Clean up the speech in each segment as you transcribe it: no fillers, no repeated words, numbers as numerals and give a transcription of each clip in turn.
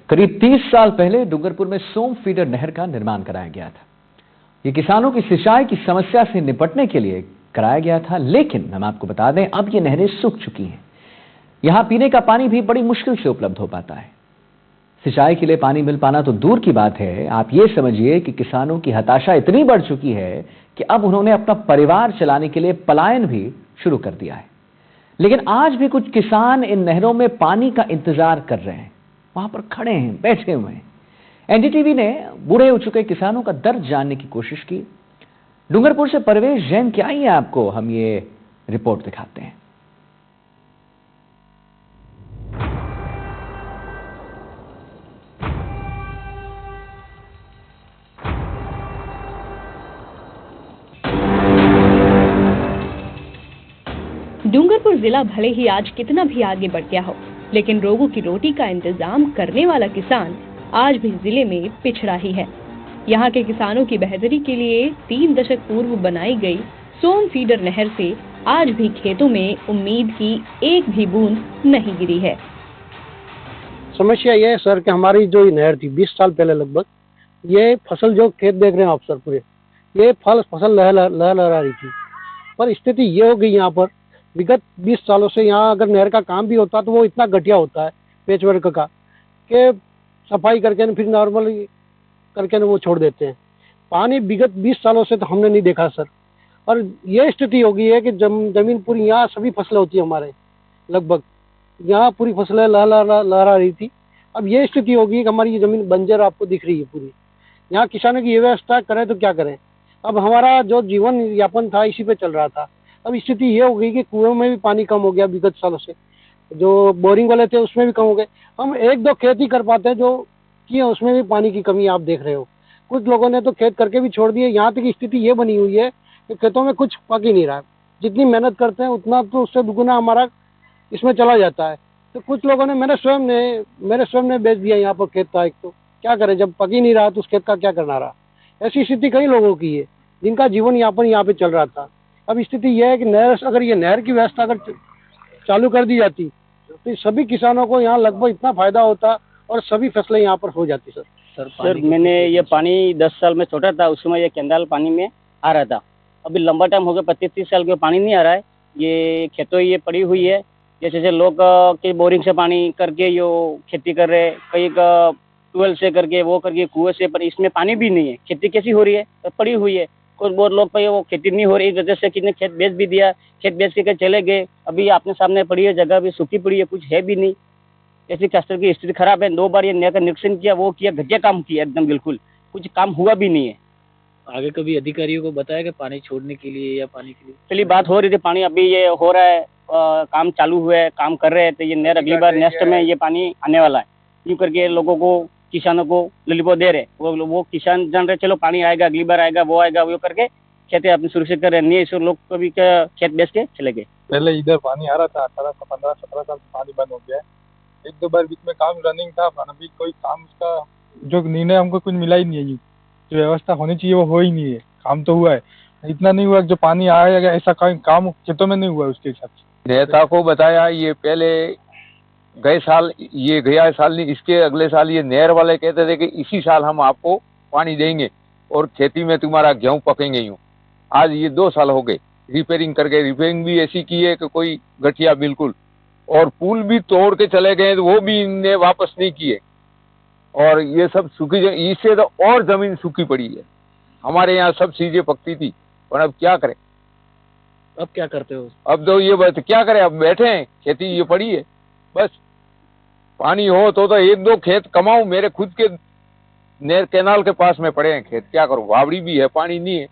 करीब 30 साल पहले डूंगरपुर में सोम फीडर नहर का निर्माण कराया गया था। ये किसानों की सिंचाई की समस्या से निपटने के लिए कराया गया था, लेकिन हम आपको बता दें अब ये नहरें सूख चुकी हैं। यहां पीने का पानी भी बड़ी मुश्किल से उपलब्ध हो पाता है। सिंचाई के लिए पानी मिल पाना तो दूर की बात है, आप ये समझिए कि किसानों की हताशा इतनी बढ़ चुकी है कि अब उन्होंने अपना परिवार चलाने के लिए पलायन भी शुरू कर दिया है। लेकिन आज भी कुछ किसान इन नहरों में पानी का इंतजार कर रहे हैं, वहां पर खड़े हैं, बैठे हुए हैं। एनडीटीवी ने बूढ़े हो चुके किसानों का दर्द जानने की कोशिश की। डूंगरपुर से परवेश जैन क्या ही है, आपको हम ये रिपोर्ट दिखाते हैं। डूंगरपुर जिला भले ही आज कितना भी आगे बढ़ गया हो, लेकिन लोगों की रोटी का इंतजाम करने वाला किसान आज भी जिले में पिछड़ा ही है। यहाँ के किसानों की बेहतरी के लिए 3 दशक पूर्व बनाई गई सोम फीडर नहर से आज भी खेतों में उम्मीद की एक भी बूंद नहीं गिरी है। समस्या ये है सर कि हमारी जो नहर थी 20 साल पहले लगभग, ये फसल जो खेत देख रहे हैं आप सर पूरे, ये फसल लहरा रही थी। पर स्थिति ये हो गई यहाँ पर विगत 20 सालों से, यहाँ अगर नहर का काम भी होता तो वो इतना घटिया होता है पेच वर्क का कि सफाई करके न फिर नॉर्मल करके न वो छोड़ देते हैं। पानी विगत 20 सालों से तो हमने नहीं देखा सर। और ये स्थिति हो गई है कि जमीन पूरी, यहाँ सभी फसलें होती है हमारे, लगभग यहाँ पूरी फसलें लहरा रही थी। अब ये स्थिति हो गई कि हमारी ये जमीन बंजर आपको दिख रही है पूरी। यहाँ किसानों की ये व्यवस्था करें तो क्या करें। अब हमारा जो जीवन यापन था इसी पे चल रहा था। अब स्थिति ये हो गई कि कुएं में भी पानी कम हो गया विगत सालों से, जो बोरिंग वाले थे उसमें भी कम हो गए। हम 1-2 खेत ही कर पाते हैं जो किए, उसमें भी पानी की कमी आप देख रहे हो। कुछ लोगों ने तो खेत करके भी छोड़ दिए। यहाँ तक की स्थिति ये बनी हुई है कि खेतों में कुछ पक ही नहीं रहा। जितनी मेहनत करते हैं उतना तो उससे दुगुना हमारा इसमें चला जाता है। तो कुछ लोगों ने मेरे स्वयं ने बेच दिया यहाँ पर खेत था एक। तो क्या करें, जब पक ही नहीं रहा तो उस खेत का क्या करना रहा। ऐसी स्थिति कई लोगों की है जिनका जीवन यापन यहाँ पे चल रहा था। अब स्थिति यह है कि नहर की व्यवस्था अगर चालू कर दी जाती तो सभी किसानों को यहाँ लगभग इतना फायदा होता और सभी फसलें यहाँ पर हो जाती। सर मैंने ये पानी 10 साल में छोटा था, उस समय ये कैंडाल पानी में आ रहा था। अभी लंबा टाइम हो गया, 25-30 साल के पानी नहीं आ रहा है। ये खेतों ये पड़ी हुई है, जैसे लोग के बोरिंग से पानी करके यो खेती कर रहे, कई का ट्यूबवेल से करके वो करके कुएं से, पर इसमें पानी भी नहीं है। खेती कैसी हो रही है, तो पड़ी हुई है। कुछ बहुत लोग पे वो खेती नहीं हो रही, वजह से कितने खेत बेच भी दिया, खेत बेच के चले गए। अभी आपने सामने पड़ी है, जगह भी सूखी पड़ी है, कुछ है भी नहीं। ऐसी खासतर की स्थिति खराब है। 2 बार ये नहर का निरीक्षण किया, वो किया, घटिया काम किया एकदम, बिल्कुल कुछ काम हुआ भी नहीं है। आगे कभी अधिकारियों को बताया कि पानी छोड़ने के लिए या पानी के लिए चलिए बात हो रही थी, पानी अभी ये हो रहा है, काम चालू हुआ है, काम कर रहे हैं। तो ये नहर अगली बार नेक्स्ट में ये पानी आने वाला है। यूँ करके लोगों को, किसानों को ललीपो दे रहे, वो किसान जान रहे चलो पानी आएगा, अगली बार आएगा, वो आएगा, वो करके खेतें अपनी सुरक्षित कर रहे हैं। नहीं ऐसे लोग कभी खेत बेच के चले गए। पहले इधर पानी आ रहा था, 15-17 साल पानी बंद हो गया है। 1-2 बार बीच में काम रनिंग था, अभी कोई काम उसका जो निर्णय हमको कुछ मिला ही नहीं है। जो व्यवस्था होनी चाहिए वो हो ही नहीं है। काम तो हुआ है, इतना नहीं हुआ जो पानी आएगा, ऐसा काम खेतों में नहीं हुआ उसके हिसाब से। नेता को बताया, ये पहले गए साल, ये गया साल नहीं, इसके अगले साल ये नहर वाले कहते थे कि इसी साल हम आपको पानी देंगे और खेती में तुम्हारा गेहूं पकेंगे। यूँ आज ये 2 साल हो गए रिपेयरिंग करके, रिपेयरिंग भी ऐसी की है कि कोई घटिया बिल्कुल, और पुल भी तोड़ के चले गए तो वो भी इनने वापस नहीं किए। और ये सब सूखी, इससे तो और जमीन सूखी पड़ी है। हमारे यहाँ सब चीजें पकती थी, पर अब क्या करें। अब क्या करते हो? अब तो ये बात क्या करें, अब बैठे हैं, खेती ये पड़ी है। बस पानी हो तो 1-2 खेत कमाऊं। मेरे खुद के नहर कैनाल के पास में पड़े हैं खेत, क्या करूं, वावड़ी भी है, पानी नहीं है।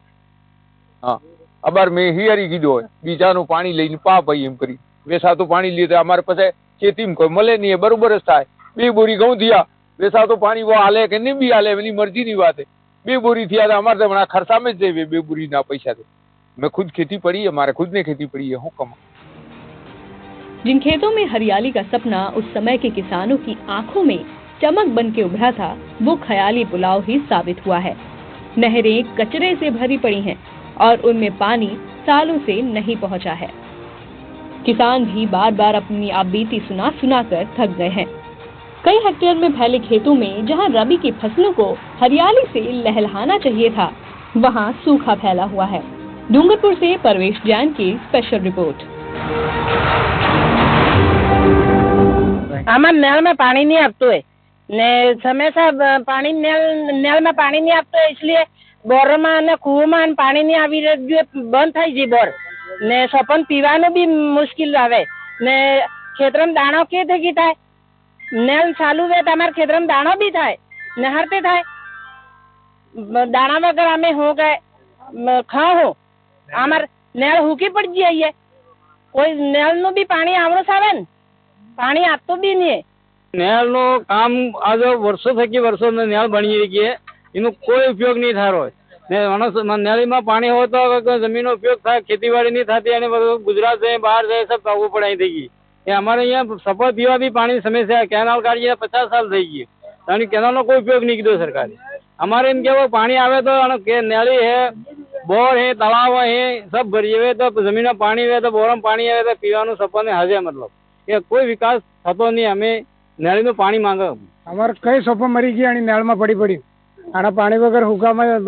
हाँ, अबार में हियरी कीधो है, बीजानु पानी लईने पा भाई एम करी, वैसा तो पानी लिए हमारे पास खेती में कोई मले नहीं है, बरोबर था। 2 बोरी घऊं दिया, वैसा तो पानी वो हाले कि नहीं भी हाले, मेरी मर्जी नहीं बात है। 2 बोरी थी हमारे तो बना खर्चा में दे 2 बोरी ना पैसा दे। मैं खुद खेती पड़ी है, हमारे खुद ने खेती पड़ी है, हो कमा। जिन खेतों में हरियाली का सपना उस समय के किसानों की आंखों में चमक बन के उभरा था, वो ख्याली पुलाव ही साबित हुआ है। नहरें कचरे से भरी पड़ी हैं और उनमें पानी सालों से नहीं पहुंचा है। किसान भी बार बार अपनी आपबीती सुना कर थक गए हैं। कई हेक्टेयर में फैले खेतों में जहां रबी की फसलों को हरियाली से लहलहाना चाहिए था, वहां सूखा फैला हुआ है। डूंगरपुर से परवेश जैन की स्पेशल रिपोर्ट। आमार नल में पानी नहीं आपतो है ने समय से पानी नल में पानी नहीं आपतो है, इसलिए बोर में ने कुओं में पानी नहीं आवी रह्यो, बंद थाई जी बोर ने सपन पीवानो भी मुश्किल आवे ने खेतर में दाणो के थे की थाय नल चालू वे तमार खेतर में दाणो भी थाय नहरते थाय दाणा वगर आमे हो गए खा हो आमार नल हुकी पड़ जाइए कोई नल नु भी पानी आवड़ो सावे ने पानी आपतो भी नहीं है। नहर नो काम आज वर्षों थकी वर्षों में नहर बनी गई है, इनो कोई उपयोग नहीं था रहो ने मानस नहरी में पानी हो तो जमीन उपयोग था, खेतीबाड़ी नहीं थाती અને गुजरात से बाहर से सब काबू पड़ाई थी ये हमारे यहाँ सफर पीवा भी पानी समय से कैनाल काढ़ी 50 साल થઈ गई यानी कैनाल નો कोई उपयोग नहीं किया सरकार हमारे इनके वो पानी आवे तो नहरी है बोर है तालाब है सब भरी हुए तो जमीन में पानी है तो बोर में पानी आवे तो पीवा सफर ने हाजे मतलब ये कोई विकास थतो नहीं हमें नहरी નું पानी मांगे हमारे कई सोपा मरी गई आणि नल में पड़ी आना पानी वगैरह हुका में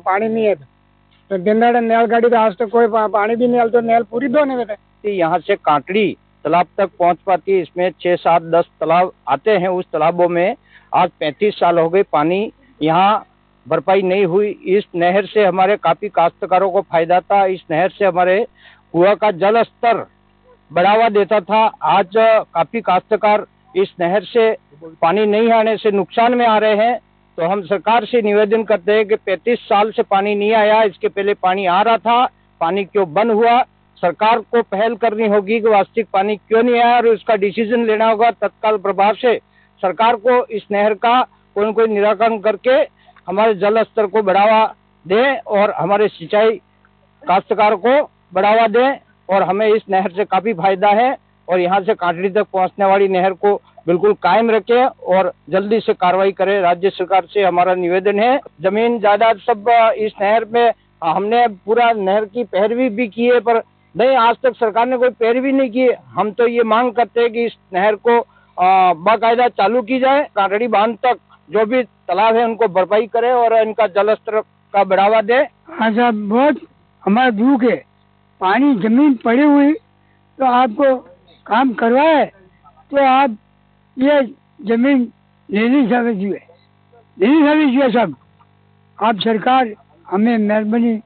पानी नहीं है तो दिन रात नल गाड़ी तो आज तक कोई पानी भी नहीं आल तो नल पूरी दो नहीं देते। यहाँ से कांटड़ी तालाब तक पहुँच पाती है, इसमें 6, 7, 10 तालाब आते हैं। उस तालाबों में आज 35 साल हो गए पानी यहाँ भरपाई नहीं हुई। इस नहर से हमारे काफी काश्तकारों को फायदा था। इस नहर से हमारे कुआं का जल स्तर बढ़ावा देता था। आज काफी काश्तकार इस नहर से पानी नहीं आने से नुकसान में आ रहे हैं। तो हम सरकार से निवेदन करते हैं कि 35 साल से पानी नहीं आया, इसके पहले पानी आ रहा था, पानी क्यों बंद हुआ। सरकार को पहल करनी होगी कि वास्तविक पानी क्यों नहीं आया और उसका डिसीजन लेना होगा तत्काल प्रभाव से। सरकार को इस नहर का कोई न कोई निराकरण करके हमारे जल स्तर को बढ़ावा दें और हमारे सिंचाई काश्तकार को बढ़ावा दें और हमें इस नहर से काफी फायदा है और यहाँ से कांटड़ी तक पहुँचने वाली नहर को बिल्कुल कायम रखे और जल्दी से कार्रवाई करे। राज्य सरकार से हमारा निवेदन है। जमीन जायदाद सब इस नहर में हमने पूरा नहर की पैरवी भी की है पर नहीं, आज तक सरकार ने कोई पैरवी नहीं की। हम तो ये मांग करते हैं कि इस नहर को बाकायदा चालू की जाए, कांटड़ी बांध तक जो भी तालाब है उनको भरपाई करे और इनका जल स्तर का बढ़ावा दे। हाँ साहब, बहुत हमारा दुख है, पानी जमीन पड़ी हुई तो आपको काम करवाए तो आप ये जमीन लेनी चाहिए सब। आप सरकार हमें मेहरबानी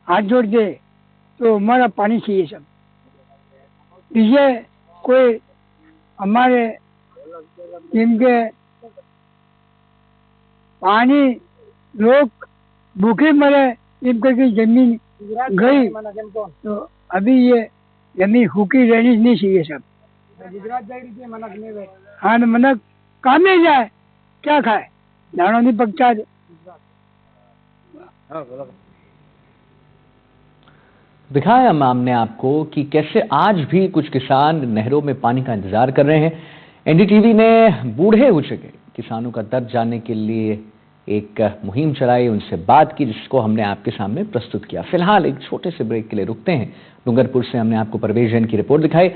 हाथ जोड़ दे तो हमारा पानी चाहिए सब। ये कोई हमारे इनके पानी लोग भूखे मरे, इनकी जमीन गई तो अभी ये जमीन हुकी रहनी नहीं चाहिए सब। हाँ मनक काम नहीं जाए क्या खाए, दानों नहीं पकता। दिखाया हमने आपको कि कैसे आज भी कुछ किसान नहरों में पानी का इंतजार कर रहे हैं। एनडीटीवी ने बूढ़े हो चुके किसानों का दर्द जानने के लिए एक मुहिम चलाई, उनसे बात की, जिसको हमने आपके सामने प्रस्तुत किया। फिलहाल एक छोटे से ब्रेक के लिए रुकते हैं। डूंगरपुर से हमने आपको परवेश जैन की रिपोर्ट दिखाई।